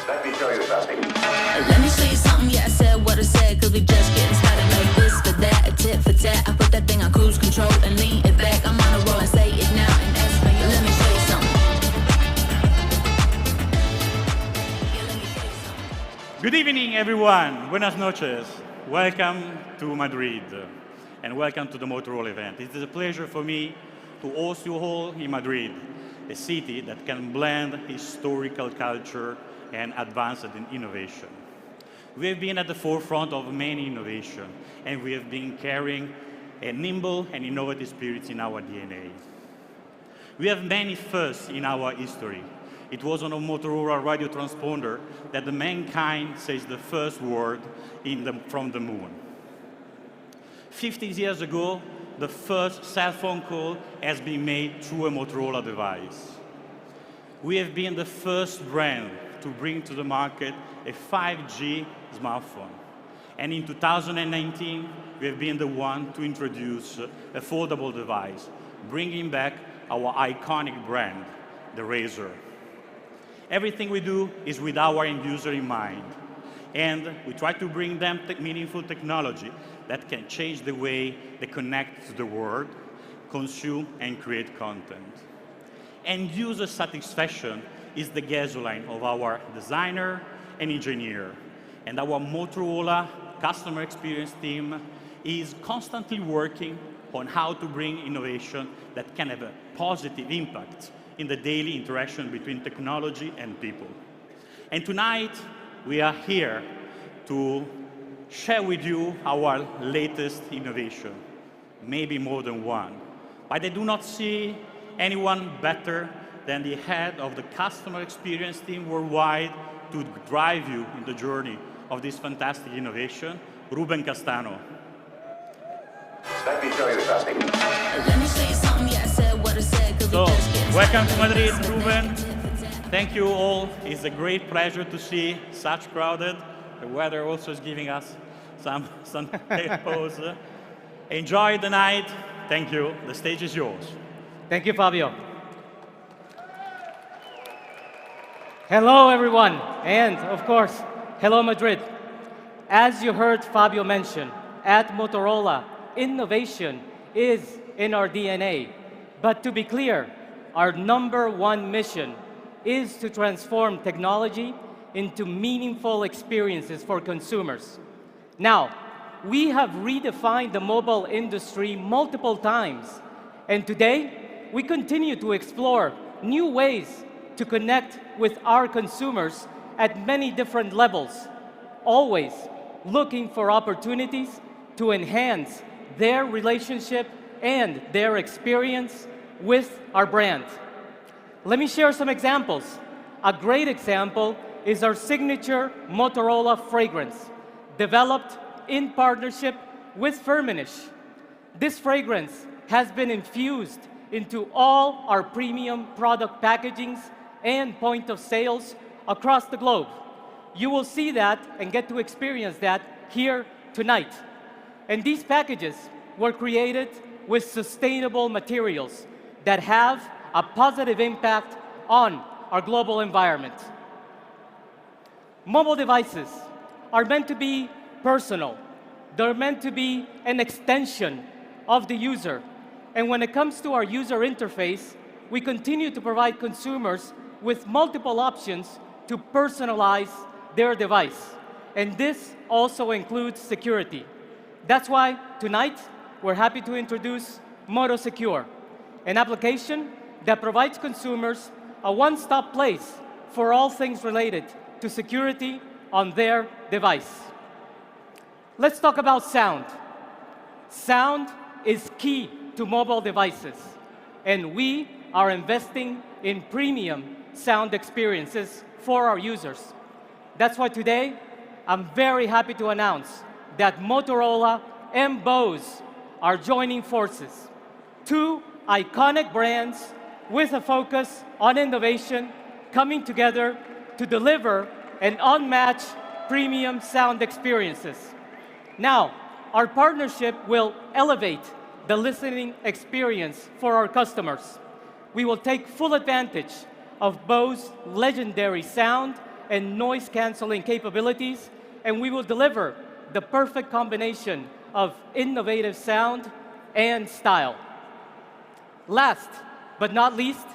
Let me show you something. Let me show you something, yeah, I said what I said, cause we just getting started like this for that, a tit for tat. I put that thing on cruise control and lean it back. I'm on a roll and say it now and ask for you. Let me show you something. Yeah, let me show you something. Good evening, everyone. Buenas noches. Welcome to Madrid, and welcome to the Motorola event. It is a pleasure for me to host you all in Madrid, a city that can blend historical culture and advanced innovation. We have been at the forefront of many innovations, and we have been carrying a nimble and innovative spirit in our DNA. We have many firsts in our history. It was on a Motorola radio transponder that the mankind says the first word from the moon. 50 years ago, the first cell phone call has been made through a Motorola device. We have been the first brand to bring to the market a 5G smartphone. And in 2019, we have been the one to introduce a foldable device, bringing back our iconic brand, the Razr. Everything we do is with our end user in mind. And we try to bring them meaningful technology that can change the way they connect to the world, consume, and create content. End user satisfaction is the gasoline of our designer and engineer. And our Motorola customer experience team is constantly working on how to bring innovation that can have a positive impact in the daily interaction between technology and people. And tonight, we are here to share with you our latest innovation, maybe more than one. But I do not see anyone better than the head of the customer experience team worldwide to drive you in the journey of this fantastic innovation, Ruben Castano. Let me show you something. Let me show you something, yeah, I said what I said, cause we So, just getting welcome started to like Madrid, this for Ruben. that, a tit for tat. Thank you all. It's a great pleasure to see such crowded. The weather also is giving us some pause. Enjoy the night. Thank you. The stage is yours. Thank you, Fabio. Hello, everyone, and of course, hello, Madrid. As you heard Fabio mention, at Motorola, innovation is in our DNA. But to be clear, our #1 mission is to transform technology into meaningful experiences for consumers. Now, we have redefined the mobile industry multiple times, and today, we continue to explore new ways to connect with our consumers at many different levels, always looking for opportunities to enhance their relationship and their experience with our brand. Let me share some examples. A great example is our signature Motorola fragrance, developed in partnership with Firmenich. This fragrance has been infused into all our premium product packagings and point of sales across the globe. You will see that and get to experience that here tonight. And these packages were created with sustainable materials that have a positive impact on our global environment. Mobile devices are meant to be personal. They're meant to be an extension of the user. And when it comes to our user interface, we continue to provide consumers with multiple options to personalize their device. And this also includes security. That's why tonight, we're happy to introduce Moto Secure, an application that provides consumers a one-stop place for all things related to security on their device. Let's talk about sound. Sound is key to mobile devices, and we are investing in premium sound experiences for our users. That's why today, I'm very happy to announce that Motorola and Bose are joining forces. Two iconic brands with a focus on innovation coming together to deliver an unmatched premium sound experiences. Now, our partnership will elevate the listening experience for our customers. We will take full advantage of Bose's legendary sound and noise canceling capabilities, and we will deliver the perfect combination of innovative sound and style. Last but not least,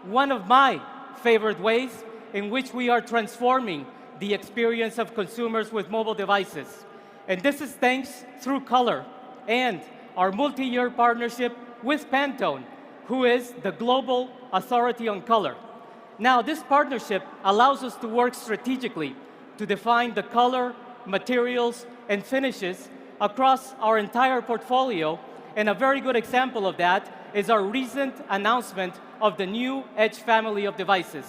one of my favorite ways in which we are transforming the experience of consumers with mobile devices. And this is thanks through color and our multi-year partnership with Pantone, who is the global authority on color. Now, this partnership allows us to work strategically to define the color, materials, and finishes across our entire portfolio, and a very good example of that is our recent announcement of the new Edge family of devices.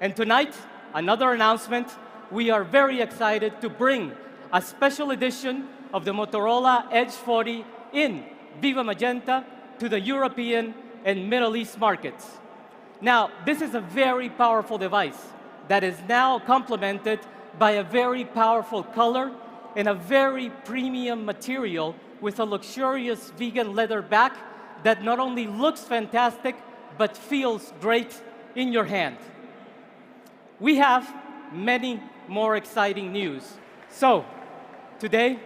And tonight, another announcement, we are very excited to bring a special edition of the Motorola Edge 40 in Viva Magenta to the European and Middle East markets. Now, this is a very powerful device that is now complemented by a very powerful color and a very premium material with a luxurious vegan leather back that not only looks fantastic, but feels great in your hand. We have many more exciting news. So, today,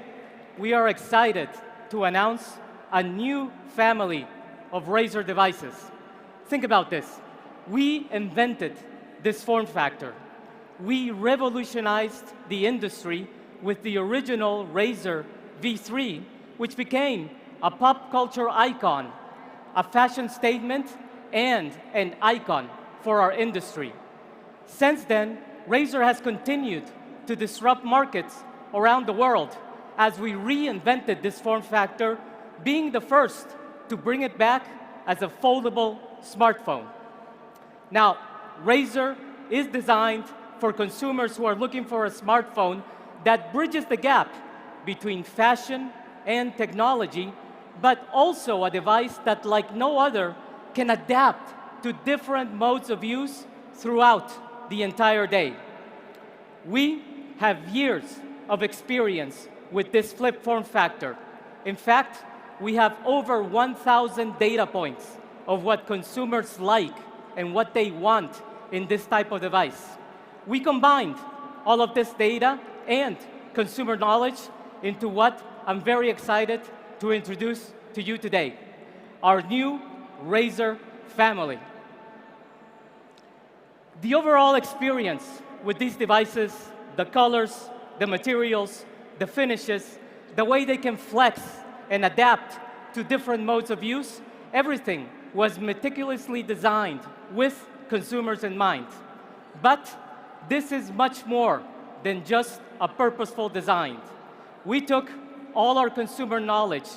we are excited to announce a new family of Razr devices. Think about this. We invented this form factor. We revolutionized the industry with the original Razr V3, which became a pop culture icon, a fashion statement, and an icon for our industry. Since then, Razr has continued to disrupt markets around the world as we reinvented this form factor, being the first to bring it back as a foldable smartphone. Now, Razr is designed for consumers who are looking for a smartphone that bridges the gap between fashion and technology, but also a device that, like no other, can adapt to different modes of use throughout the entire day. We have years of experience with this flip form factor. In fact, we have over 1,000 data points of what consumers like and what they want in this type of device. We combined all of this data and consumer knowledge into what I'm very excited to introduce to you today, our new Razr family. The overall experience with these devices, the colors, the materials, the finishes, the way they can flex and adapt to different modes of use, everything was meticulously designed with consumers in mind. But this is much more than just a purposeful design. We took all our consumer knowledge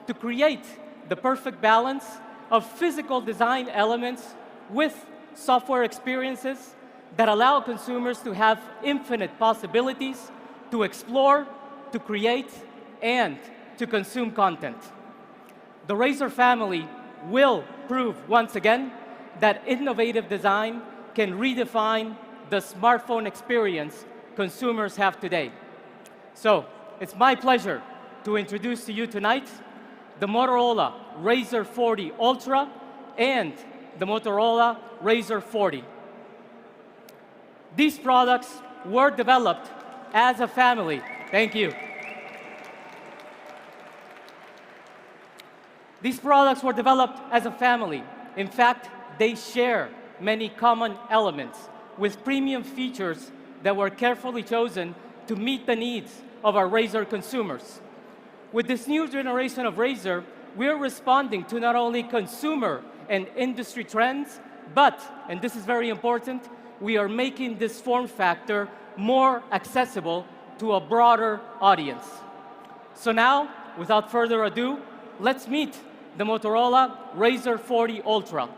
to create the perfect balance of physical design elements with software experiences that allow consumers to have infinite possibilities to explore, to create, and to consume content. The Razr family will prove once again that innovative design can redefine the smartphone experience consumers have today. So, it's my pleasure to introduce to you tonight the Motorola Razr 40 Ultra and the Motorola Razr 40. These products were developed as a family. Thank you. These products were developed as a family. In fact, they share many common elements with premium features that were carefully chosen to meet the needs of our Razr consumers. With this new generation of Razr, we're responding to not only consumer and industry trends, but, and this is very important, we are making this form factor more accessible to a broader audience. So now, without further ado, let's meet the Motorola Razr 40 Ultra.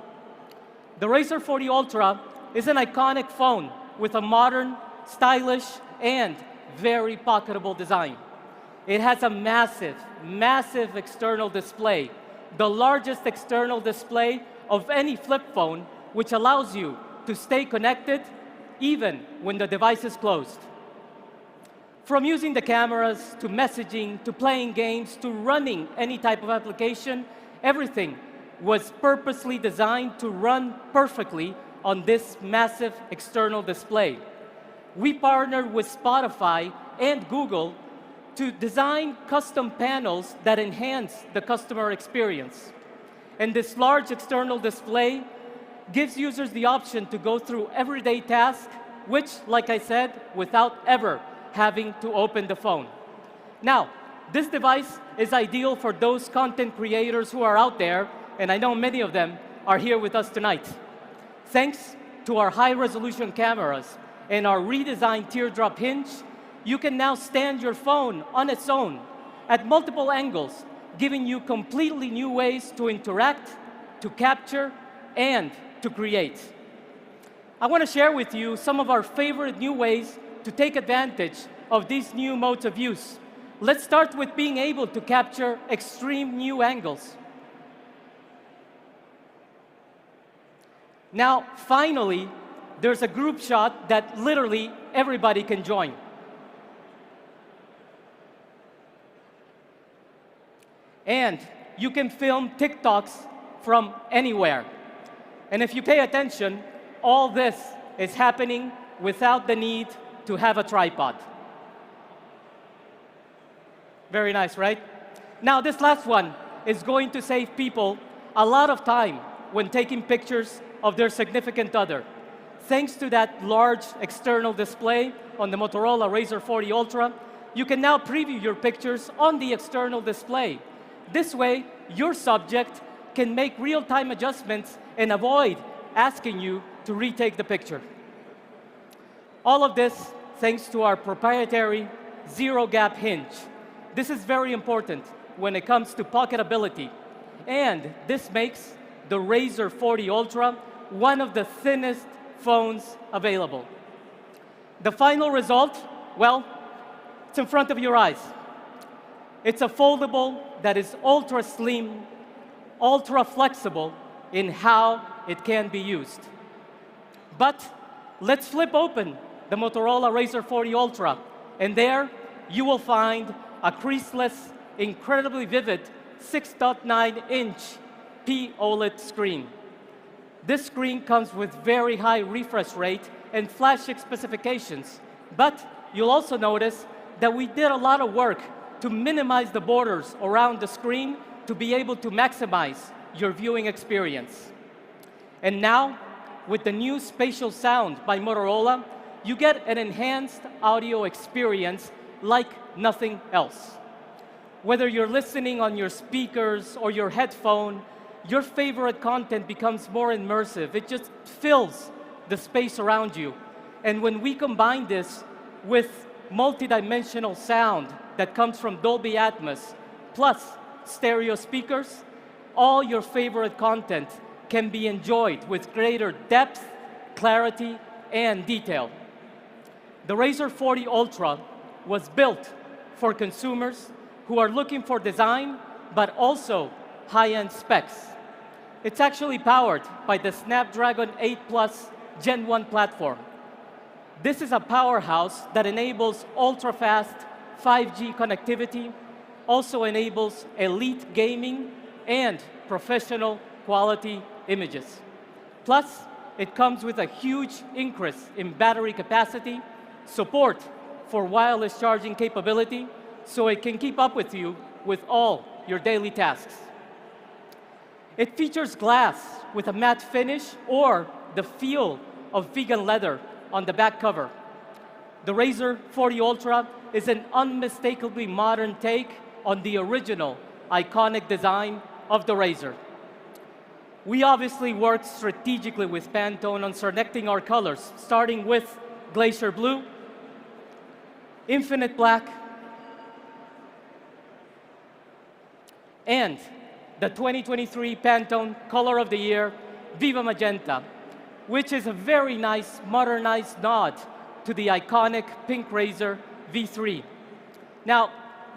The Razr 40 Ultra is an iconic phone with a modern, stylish, and very pocketable design. It has a massive, massive external display, the largest external display of any flip phone, which allows you to stay connected even when the device is closed. From using the cameras, to messaging, to playing games, to running any type of application, everything was purposely designed to run perfectly on this massive external display. we partnered with Spotify and Google to design custom panels that enhance the customer experience. And this large external display gives users the option to go through everyday tasks, which, like I said, without ever having to open the phone. Now, this device is ideal for those content creators who are out there, and I know many of them are here with us tonight. Thanks to our high-resolution cameras and our redesigned teardrop hinge, you can now stand your phone on its own at multiple angles, giving you completely new ways to interact, to capture, and to create. I want to share with you some of our favorite new ways to take advantage of these new modes of use. Let's start with being able to capture extreme new angles. Now, finally, there's a group shot that literally everybody can join. And you can film TikToks from anywhere. And if you pay attention, all this is happening without the need to have a tripod. Very nice, right? Now, this last one is going to save people a lot of time when taking pictures of their significant other. Thanks to that large external display on the Motorola Razr 40 Ultra, you can now preview your pictures on the external display. This way, your subject can make real-time adjustments and avoid asking you to retake the picture. All of this thanks to our proprietary zero-gap hinge. This is very important when it comes to pocketability, and this makes the Razr 40 Ultra one of the thinnest phones available. The final result, well, it's in front of your eyes. It's a foldable that is ultra slim, ultra flexible in how it can be used. But let's flip open the Motorola Razr 40 Ultra, and there you will find a creaseless, incredibly vivid 6.9-inch OLED screen. This screen comes with very high refresh rate and flashing specifications, but you'll also notice that we did a lot of work to minimize the borders around the screen to be able to maximize your viewing experience. And now, with the new spatial sound by Motorola, you get an enhanced audio experience like nothing else. Whether you're listening on your speakers or your headphone, your favorite content becomes more immersive. It just fills the space around you. And when we combine this with multidimensional sound that comes from Dolby Atmos, plus stereo speakers, all your favorite content can be enjoyed with greater depth, clarity, and detail. The Razr 40 Ultra was built for consumers who are looking for design, but also high-end specs. It's actually powered by the Snapdragon 8 Plus Gen 1 platform. This is a powerhouse that enables ultra-fast 5G connectivity, also enables elite gaming and professional quality images. Plus, it comes with a huge increase in battery capacity, support for wireless charging capability, so it can keep up with you with all your daily tasks. It features glass with a matte finish or the feel of vegan leather on the back cover. The Razr 40 Ultra is an unmistakably modern take on the original iconic design of the Razr. We obviously worked strategically with Pantone on selecting our colors, starting with Glacier Blue, Infinite Black, and the 2023 Pantone Color of the Year, Viva Magenta, which is a very nice modernized nod to the iconic pink Razr V3. Now,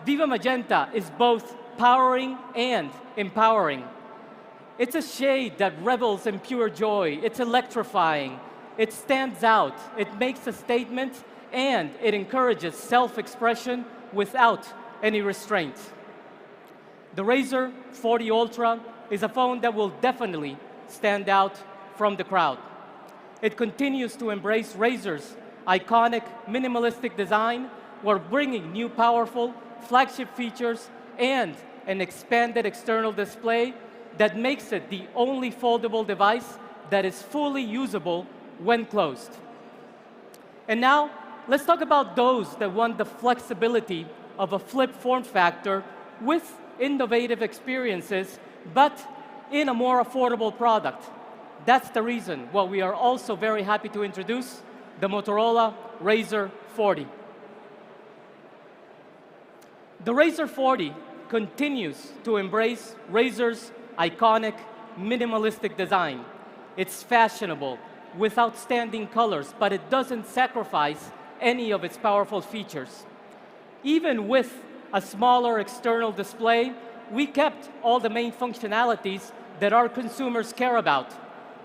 Viva Magenta is both powering and empowering. It's a shade that revels in pure joy. It's electrifying. It stands out. It makes a statement, and it encourages self-expression without any restraint. The Razr 40 Ultra is a phone that will definitely stand out from the crowd. It continues to embrace Razr's iconic, minimalistic design, we're bringing new powerful flagship features and an expanded external display that makes it the only foldable device that is fully usable when closed. And now, let's talk about those that want the flexibility of a flip form factor with innovative experiences, but in a more affordable product. That's the reason why we are also very happy to introduce the Motorola Razr 40. The Razr 40 continues to embrace Razr's iconic, minimalistic design. It's fashionable, with outstanding colors, but it doesn't sacrifice any of its powerful features. Even with a smaller external display, we kept all the main functionalities that our consumers care about.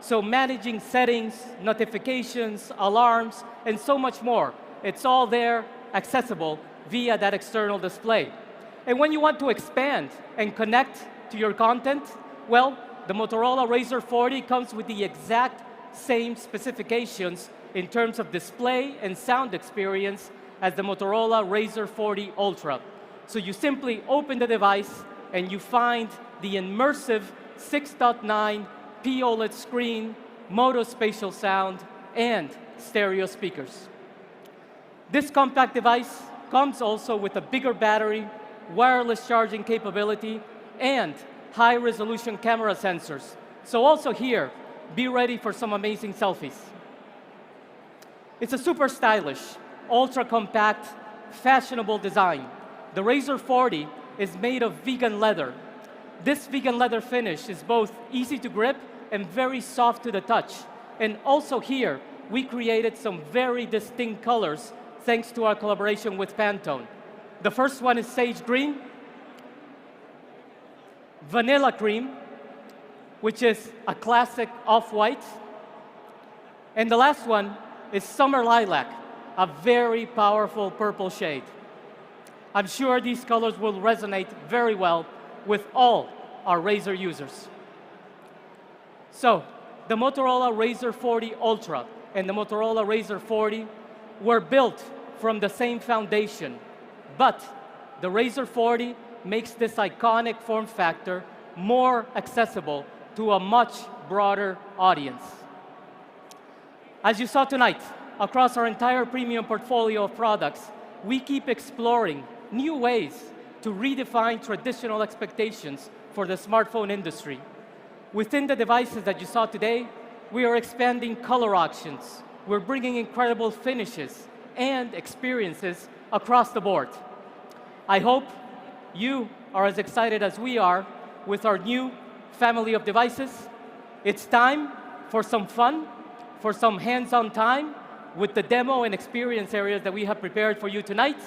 So managing settings, notifications, alarms, and so much more. It's all there, accessible via that external display. And when you want to expand and connect to your content, well, the Motorola Razr 40 comes with the exact same specifications in terms of display and sound experience as the Motorola Razr 40 Ultra. So you simply open the device and you find the immersive 6.9 POLED screen, mono-spatial sound, and stereo speakers. This compact device comes also with a bigger battery, wireless charging capability, and high-resolution camera sensors. So also here, be ready for some amazing selfies. It's a super stylish, ultra-compact, fashionable design. The Razr 40 is made of vegan leather. This vegan leather finish is both easy to grip and very soft to the touch. And also here, we created some very distinct colors thanks to our collaboration with Pantone. The first one is sage green, vanilla cream, which is a classic off-white, and the last one is summer lilac, a very powerful purple shade. I'm sure these colors will resonate very well with all our Razr users. So, the Motorola Razr 40 Ultra and the Motorola Razr 40 were built from the same foundation, but the Razr 40 makes this iconic form factor more accessible to a much broader audience. As you saw tonight, across our entire premium portfolio of products, we keep exploring new ways to redefine traditional expectations for the smartphone industry. Within the devices that you saw today, we are expanding color options. We're bringing incredible finishes and experiences across the board. I hope you are as excited as we are with our new family of devices. It's time for some fun, for some hands-on time with the demo and experience areas that we have prepared for you tonight.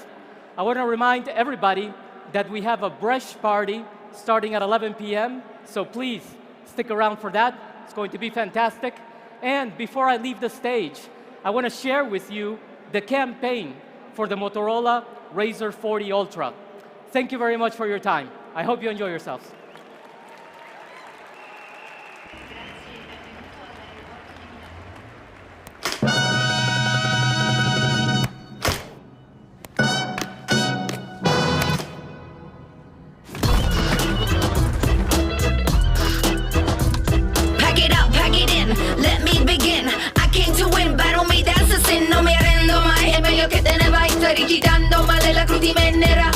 I want to remind everybody that we have a brush party starting at 11 p.m., so please stick around for that. It's going to be fantastic. And before I leave the stage, I want to share with you the campaign for the Motorola Razr 40 Ultra. Thank you very much for your time. I hope you enjoy yourselves. Pack it up, pack it in, let me begin. I came to win, battle me, that's a sin. No me arrendo mai, è meglio che te ne vai. Stai recitando male, la crudi menera.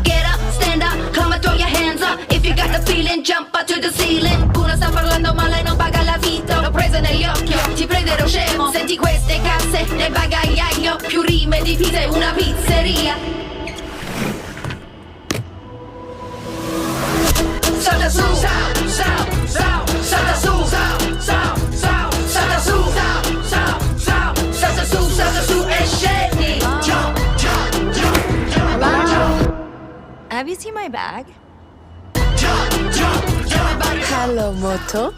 Get up, stand up, come and throw your hands up. If you got the feeling, jump up to the ceiling. Uno sta parlando male, non paga la vita. L'ho presa negli occhi, ti prenderò scemo. Senti queste casse nel bagagliaio. Più rime divise, una pizzeria. Salta su, salta su, salta su e scendi. Have you seen my bag? Hello, Moto.